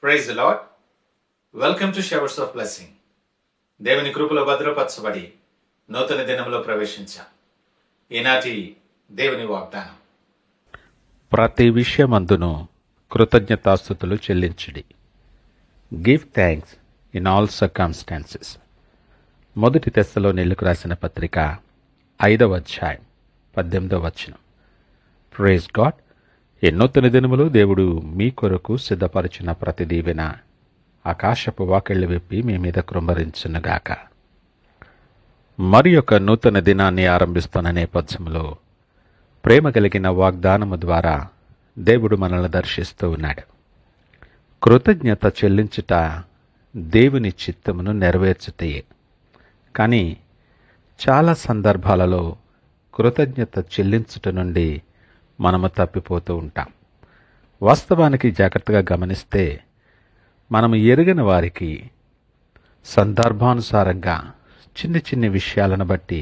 Praise the Lord. Welcome to showers of blessing. దేవుని కృపలో భద్రపరచబడి నూతన దినంలో ప్రవేశించాం. ఈనాటి దేవుని వాగ్దానం: ప్రతి విషయమందును కృతజ్ఞతాస్తుతులు చెల్లించుడి. Give thanks in all circumstances. మొదటి తెస్సలోనీయులకు రాసిన పత్రిక 5వ అధ్యాయం 18వ వచనం. Praise God. ఈ నూతన దినములు దేవుడు మీ కొరకు సిద్ధపరిచిన ప్రతి దీవెన ఆకాశపు వాకిళ్లు విప్పి మీ మీద కృంభరించునుగాక. మరి యొక్క నూతన దినాన్ని ఆరంభిస్తున్న నేపథ్యంలో ప్రేమ కలిగిన వాగ్దానము ద్వారా దేవుడు మనల్ని దర్శిస్తూ ఉన్నాడు. కృతజ్ఞత చెల్లించుట దేవుని చిత్తమును నెరవేర్చుటయే. కానీ చాలా సందర్భాలలో కృతజ్ఞత చెల్లించుట నుండి మనము తప్పిపోతూ ఉంటాం. వాస్తవానికి జాగ్రత్తగా గమనిస్తే మనము ఎరుగని వారికి సందర్భానుసారంగా చిన్ని చిన్ని విషయాలను బట్టి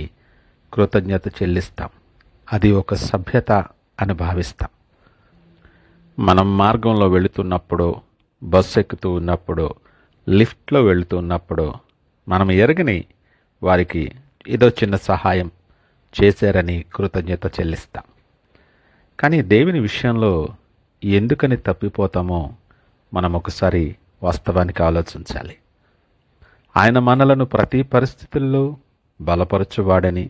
కృతజ్ఞత చెల్లిస్తాం. అది ఒక సభ్యత అని భావిస్తాం. మనం మార్గంలో వెళుతున్నప్పుడు, బస్సు ఎక్కుతూ ఉన్నప్పుడు, లిఫ్ట్లో వెళుతూ ఉన్నప్పుడు మనం ఎరగని వారికి ఏదో చిన్న సహాయం చేశారని కృతజ్ఞత చెల్లిస్తాం. కానీ దేవుని విషయంలో ఎందుకని తప్పిపోతామో మనం ఒకసారి వాస్తవానికి ఆలోచించాలి. ఆయన మనలను ప్రతి పరిస్థితుల్లో బలపరచువాడని,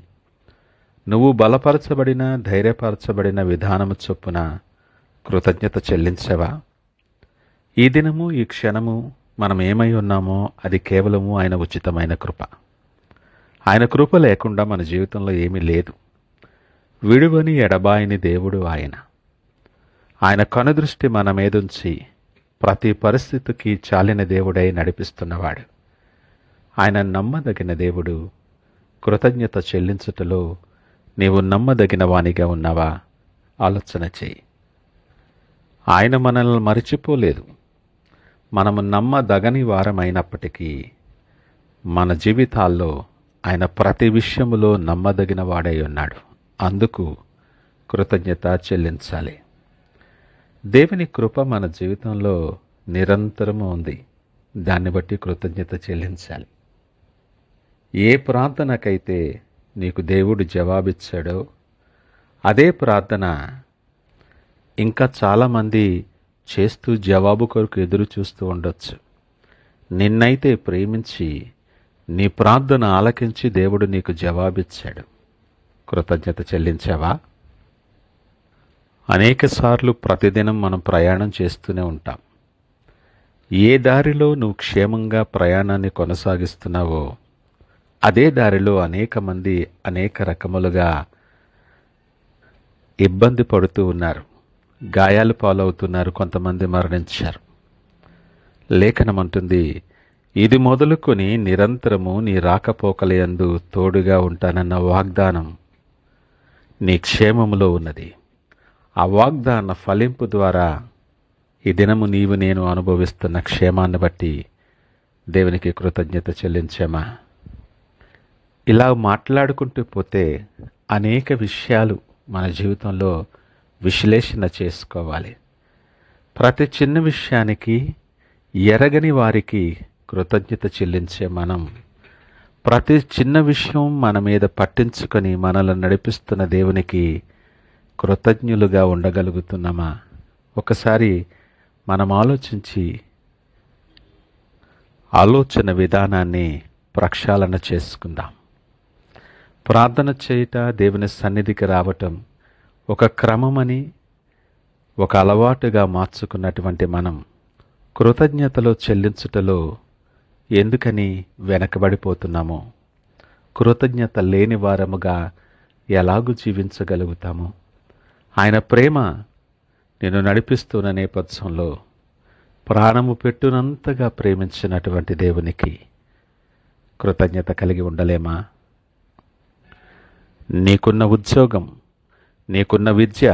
నువ్వు బలపరచబడిన, ధైర్యపరచబడిన విధానము చొప్పున కృతజ్ఞత చెల్లించవా? ఈ దినము, ఈ క్షణము మనం ఏమై ఉన్నామో అది కేవలము ఆయన ఉచితమైన కృప. ఆయన కృప లేకుండా మన జీవితంలో ఏమీ లేదు. విడువని ఎడబాయని దేవుడు ఆయన. ఆయన కనుదృష్టి మన మీదుంచి ప్రతి పరిస్థితికి చాలిన దేవుడై నడిపిస్తున్నవాడు. ఆయన నమ్మదగిన దేవుడు. కృతజ్ఞత చెల్లించుటలో నీవు నమ్మదగిన వానిగా ఉన్నావా? ఆలోచన చేయి. ఆయన మనల్ని మరిచిపోలేదు. మనము నమ్మదగని వారమైనప్పటికీ మన జీవితాల్లో ఆయన ప్రతి విషయములో నమ్మదగిన వాడై ఉన్నాడు. అందుకు కృతజ్ఞత చెల్లించాలి. దేవుని కృప మన జీవితంలో నిరంతరము ఉంది. దాన్ని బట్టి కృతజ్ఞత చెల్లించాలి. ఏ ప్రార్థనకైతే నీకు దేవుడు జవాబిచ్చాడో అదే ప్రార్థన ఇంకా చాలామంది చేస్తూ జవాబు కొరకు ఎదురు చూస్తూ ఉండొచ్చు. నిన్నైతే ప్రేమించి నీ ప్రార్థన ఆలకించి దేవుడు నీకు జవాబిచ్చాడు. కృతజ్ఞత చెల్లించావా? అనేకసార్లు ప్రతిదినం మనం ప్రయాణం చేస్తూనే ఉంటాం. ఏ దారిలో నువ్వు క్షేమంగా ప్రయాణాన్ని కొనసాగిస్తున్నావో అదే దారిలో అనేక మంది అనేక రకములుగా ఇబ్బంది పడుతూ ఉన్నారు, గాయాలు పాలవుతున్నారు, కొంతమంది మరణించారు. లేఖనం అంటుంది, ఇది మొదలుకొని నిరంతరము నీ రాకపోకలయందు తోడుగా ఉంటానన్న వాగ్దానం నీ క్షేమములో ఉన్నది. ఆ వాగ్దాన ఫలింపు ద్వారా ఈ దినము నీవు నేను అనుభవిస్తున్న క్షేమాన్ని బట్టి దేవునికి కృతజ్ఞత చెల్లించామా? ఇలా మాట్లాడుకుంటూ పోతే అనేక విషయాలు మన జీవితంలో విశ్లేషణ చేసుకోవాలి. ప్రతి చిన్న విషయానికి ఎరగని వారికి కృతజ్ఞత చెల్లించే మనం ప్రతి చిన్న విషయం మన మీద పట్టించుకొని మనల్ని నడిపిస్తున్న దేవునికి కృతజ్ఞులుగా ఉండగలుగుతున్నామా? ఒకసారి మనం ఆలోచన విధానాన్ని ప్రక్షాళన చేసుకుందాం. ప్రార్థన చేయుట, దేవుని సన్నిధికి రావటం ఒక క్రమమని, ఒక అలవాటుగా మార్చుకున్నటువంటి మనం కృతజ్ఞతలో చెల్లించుటలో ఎందుకని వెనకబడిపోతున్నామో, కృతజ్ఞత లేని వారముగా ఎలాగూ జీవించగలుగుతాము? ఆయన ప్రేమ నేను నడిపిస్తున్న నేపథ్యంలో ప్రాణము పెట్టునంతగా ప్రేమించినటువంటి దేవునికి కృతజ్ఞత కలిగి ఉండలేమా? నీకున్న ఉద్యోగం, నీకున్న విద్య,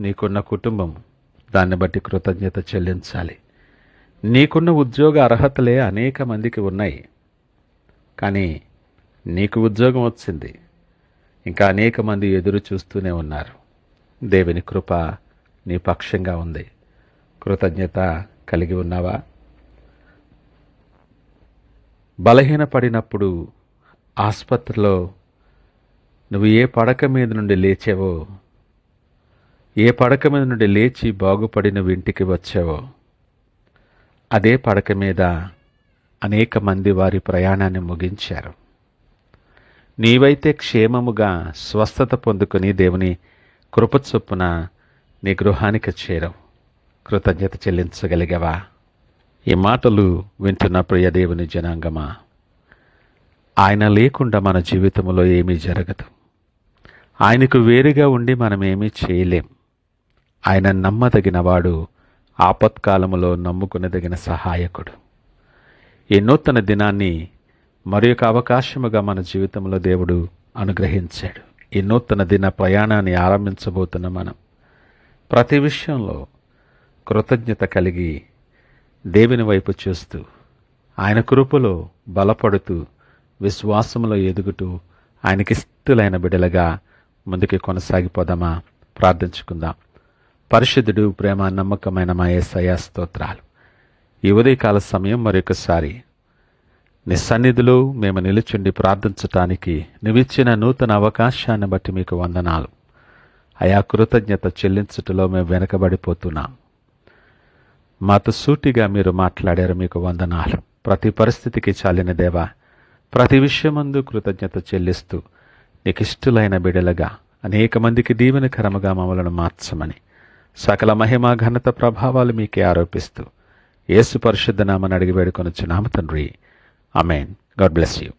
నీకున్న కుటుంబం, దాన్ని బట్టి కృతజ్ఞత చెల్లించాలి. నీకున్న ఉద్యోగ అర్హతలే అనేక మందికి ఉన్నాయి. కానీ నీకు ఉద్యోగం వచ్చింది, ఇంకా అనేక మంది ఎదురు చూస్తూనే ఉన్నారు. దేవుని కృప నీ పక్షంగా ఉంది. కృతజ్ఞత కలిగి ఉన్నావా? బలహీనపడినప్పుడు ఆసుపత్రిలో నువ్వు ఏ పడక మీద నుండి లేచావో, ఏ పడక మీద నుండి లేచి బాగుపడి నువ్వు ఇంటికి వచ్చావో, అదే పడక మీద అనేక మంది వారి ప్రయాణాన్ని ముగించారు. నీవైతే క్షేమముగా స్వస్థత పొందుకొని దేవుని కృప చొప్పున నీ గృహానికి చేరవు. కృతజ్ఞత చెల్లించగలిగావా? ఈ మాటలు వింటున్న ప్రియ దేవుని జనాంగమా, ఆయన లేకుండా మన జీవితంలో ఏమీ జరగదు. ఆయనకు వేరుగా ఉండి మనం ఏమీ చేయలేం. ఆయన నమ్మదగినవాడు, ఆపత్కాలములో నమ్ముకునదగిన సహాయకుడు. ఈ నూతన దినాన్ని మరి ఒక అవకాశముగా మన జీవితంలో దేవుడు అనుగ్రహించాడు. ఈ నూతన దిన ప్రయాణాన్ని ఆరంభించబోతున్న మనం ప్రతి విషయంలో కృతజ్ఞత కలిగి దేవుని వైపు చూస్తూ, ఆయన కృపలో బలపడుతూ, విశ్వాసములో ఎదుగుతూ, ఆయనకిష్టులైన బిడ్డలుగా ముందుకు కొనసాగిపోదామా? ప్రార్థించుకుందాం. పరిశుద్ధుడు, ప్రేమ, నమ్మకమైన మా యేసయ్య స్తోత్రాలు. ఈ ఉదయకాల సమయం మరొకసారి నీ సన్నిధిలో మేము నిలుచుండి ప్రార్థించటానికి నువ్విచ్చిన నూతన అవకాశాన్ని బట్టి మీకు వందనాలు. అయా, కృతజ్ఞత చెల్లించుటలో మేము వెనకబడిపోతున్నాం. మాతో సూటిగా మీరు మాట్లాడారు, మీకు వందనాలు. ప్రతి పరిస్థితికి చాలిన దేవా, ప్రతి విషయమందు కృతజ్ఞత చెల్లిస్తూ నీకిష్టులైన బిడలుగా అనేక మందికి దీవెనకరముగా మమ్మలను మార్చమని సకల మహిమ, ఘనత, ప్రభావాలు మీకే ఆరోపిస్తూ యేసు పరిశుద్ధ నామమున అడిగి వేడుకొనుచున్నాము తండ్రి. ఆమేన్. God bless you.